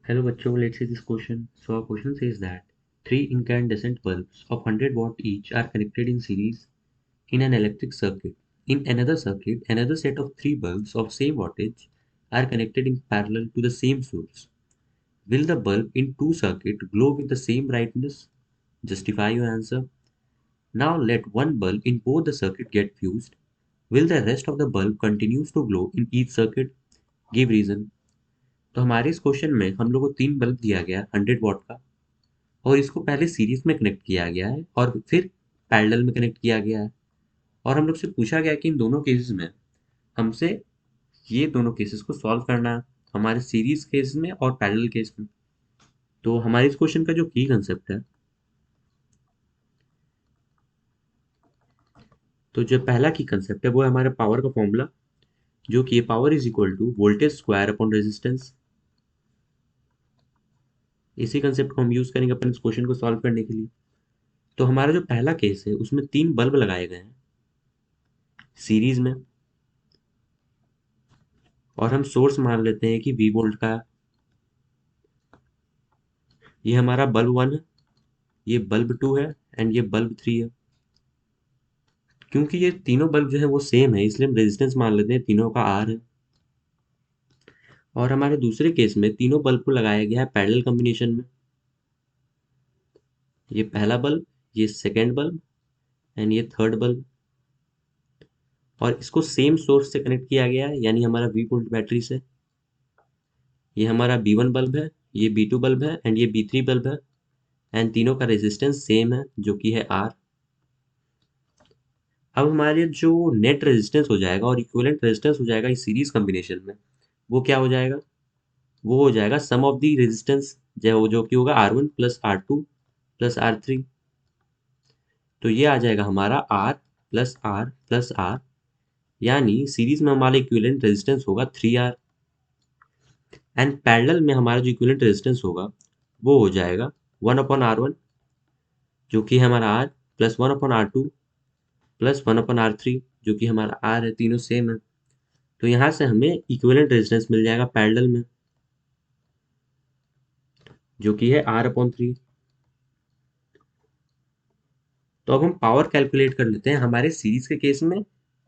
Hello bachcho, let's see this question. So our question says that three incandescent bulbs of 100 watt each are connected in series in an electric circuit. In another circuit, another set of three bulbs of same wattage are connected in parallel to the same source. Will the bulb in two circuits glow with the same brightness? Justify your answer. Now let one bulb in both the circuit get fused. Will the rest of the bulb continues to glow in each circuit? Give reason. तो हमारे इस question में हम लोग को तीन bulb दिया गया 100 वाट का और इसको पहले सीरीज में कनेक्ट किया गया है और फिर पैरेलल में कनेक्ट किया गया है और हम लोग से पूछा गया कि इन दोनों केसेस में हमसे ये दोनों केसेस को सॉल्व करना है, हमारे सीरीज केस में और पैरेलल केस में। तो हमारे इस क्वेश्चन का जो की कंसेप्ट है, तो जो पहला की कंसेप्ट है वो है हमारे पावर का फॉर्मूला, जो कि power is equal to voltage square upon resistance. इसी कंसेप्ट को हम यूज करेंगे अपन इस क्वेश्चन को सॉल्व करने के लिए। तो हमारा जो पहला केस है उसमें तीन बल्ब लगाए गए हैं सीरीज में और हम सोर्स मान लेते हैं कि वी वोल्ट का। ये हमारा बल्ब 1 है, ये बल्ब 2 है एंड ये बल्ब 3 है। क्योंकि ये तीनों बल्ब जो है वो सेम है इसलिए हम रेजिस्टेंस मान लेते हैं तीनों का आर है। और हमारे दूसरे केस में तीनों बल्ब को लगाया गया है पैरेलल कॉम्बिनेशन में। ये पहला बल्ब, ये सेकेंड बल्ब एंड ये थर्ड बल्ब, और इसको सेम सोर्स से कनेक्ट किया गया है यानी हमारा वी वोल्ट बैटरी से। ये हमारा B1 बल्ब है, ये B2 बल्ब है एंड ये B3 बल्ब है एंड तीनों का रेजिस्टेंस सेम है जो कि है आर। अब हमारे जो नेट रेजिस्टेंस हो जाएगा और इक्विवेलेंट रेजिस्टेंस हो जाएगा इस सीरीज कॉम्बिनेशन में, वो क्या हो जाएगा? वो हो जाएगा सम ऑफ दी रेजिस्टेंस, जो कि होगा R1 plus R2 plus R3। तो ये आ जाएगा हमारा R plus R plus R, यानी सीरीज में हमारा इक्विवेलेंट रेजिस्टेंस होगा 3R एंड पैरेलल में हमारा जो इक्विवेलेंट रेजिस्टेंस होगा वो हो जाएगा 1/R1, जो कि है हमारा R, plus 1/R2 plus 1/R3 जो कि हमारा R है, तीनों सेम है। तो यहाँ से हमें इक्विवेलेंट रेजिस्टेंस मिल जाएगा पैरेलल में, जो कि है R/3। तो अब हम पावर कैलकुलेट कर लेते हैं हमारे सीरीज के केस में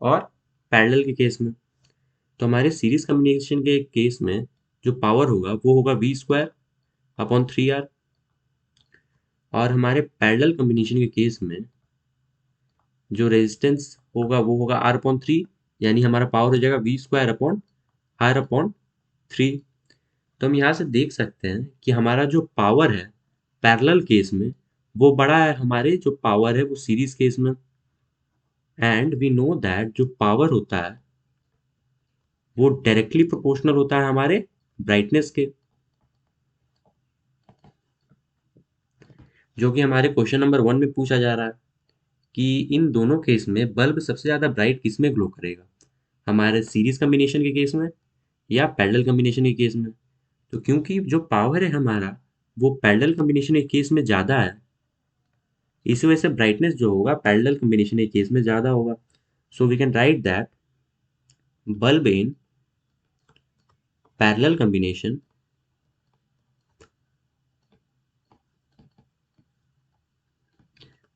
और पैरेलल के केस में। तो हमारे सीरीज कम्युनिकेशन के केस में जो पावर होगा वो होगा V² अपॉन 3R, और हमारे पैरेलल कम्युनिकेशन के केस में जो रेजिस्टेंस होगा वो होगा R/3, यानी हमारा पावर हो जाएगा V² अपॉन R/3। तो हम यहाँ से देख सकते हैं कि हमारा जो पावर है पैरेलल केस में वो बड़ा है हमारे जो पावर है वो सीरीज केस में। एंड वी नो दैट जो पावर होता है वो डायरेक्टली प्रोपोर्शनल होता है हमारे ब्राइटनेस के, जो कि हमारे क्वेश्चन नंबर 1 में पूछा जा रहा है कि इन दोनों केस में बल्ब सबसे ज़्यादा ब्राइट किस में ग्लो करेगा, हमारे सीरीज कम्बिनेशन के केस में या पैरेलल कम्बिनेशन के केस में। तो क्योंकि जो पावर है हमारा वो पैरेलल कम्बिनेशन के केस में ज़्यादा है, इसी वजह से ब्राइटनेस जो होगा पैरेलल कम्बिनेशन के केस में ज़्यादा होगा। So we can write that bulb in parallel combination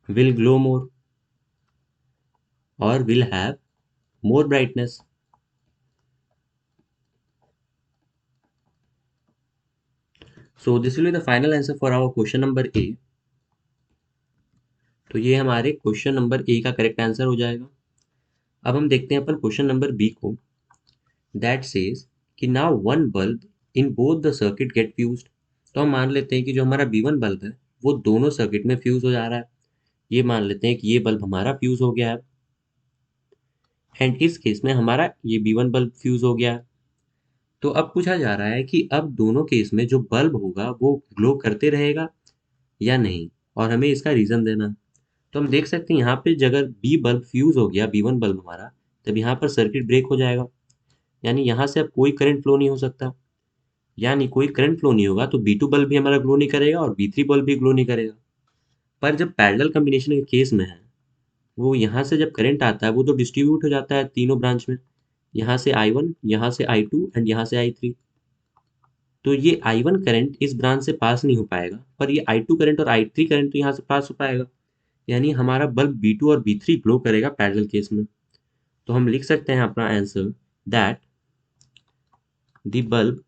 will glow more or will have more brightness. So this will be the final answer for our question number A. तो ये हमारे question number A का correct answer हो जाएगा। अब हम देखते हैं अपन क्वेश्चन नंबर बी को। दैट सेज कि now one bulb in both the circuit get fused. तो हम मान लेते हैं कि जो हमारा B1 बल्ब है वो दोनों सर्किट में फ्यूज हो जा रहा है। ये मान लेते हैं कि ये बल्ब हमारा फ्यूज हो गया है एंड इस केस में हमारा ये B1 बल्ब फ्यूज हो गया है। तो अब पूछा जा रहा है कि अब दोनों केस में जो बल्ब होगा वो ग्लो करते रहेगा या नहीं, और हमें इसका रीज़न देना है। तो हम देख सकते हैं यहाँ पे अगर बी बल्ब फ्यूज हो गया, B1 बल्ब हमारा, तब यहाँ पर सर्किट ब्रेक हो जाएगा, यानी यहाँ से अब कोई करंट फ्लो नहीं हो सकता। यानी कोई करंट फ्लो नहीं होगा तो B2 बल्ब भी हमारा ग्लो नहीं करेगा और B3 बल्ब भी ग्लो नहीं करेगा। पर जब पैरेलल कॉम्बिनेशन के केस में है, वो यहाँ से जब करंट आता है वो तो डिस्ट्रीब्यूट हो जाता है तीनों ब्रांच में, यहाँ से I1, यहाँ से I2 एंड यहाँ से I3। तो ये I1 करंट इस ब्रांच से पास नहीं हो पाएगा, पर ये I2 करंट और I3 करंट तो यहाँ से पास हो पाएगा, यानी हमारा बल्ब B2 और B3 ग्लो करेगा पैरेलल केस में। तो हम लिख सकते हैं अपना answer that the bulb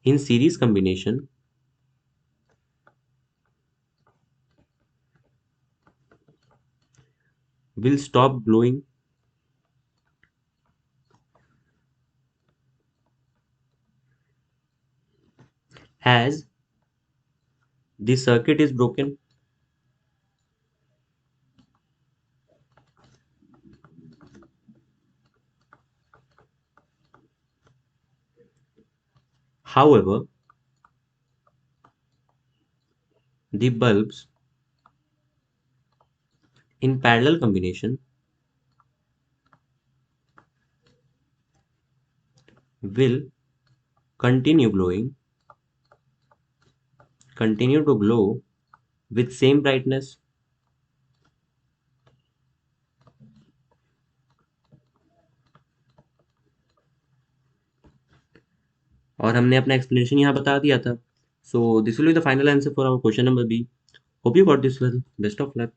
in series combination will stop glowing as the circuit is broken. However, the bulbs in parallel combination will continue glowing, continue to glow with same brightness. और हमने अपना एक्सप्लेनेशन यहाँ बता दिया था. So this will be the final answer for our question number B. Hope you got this well. Best of luck.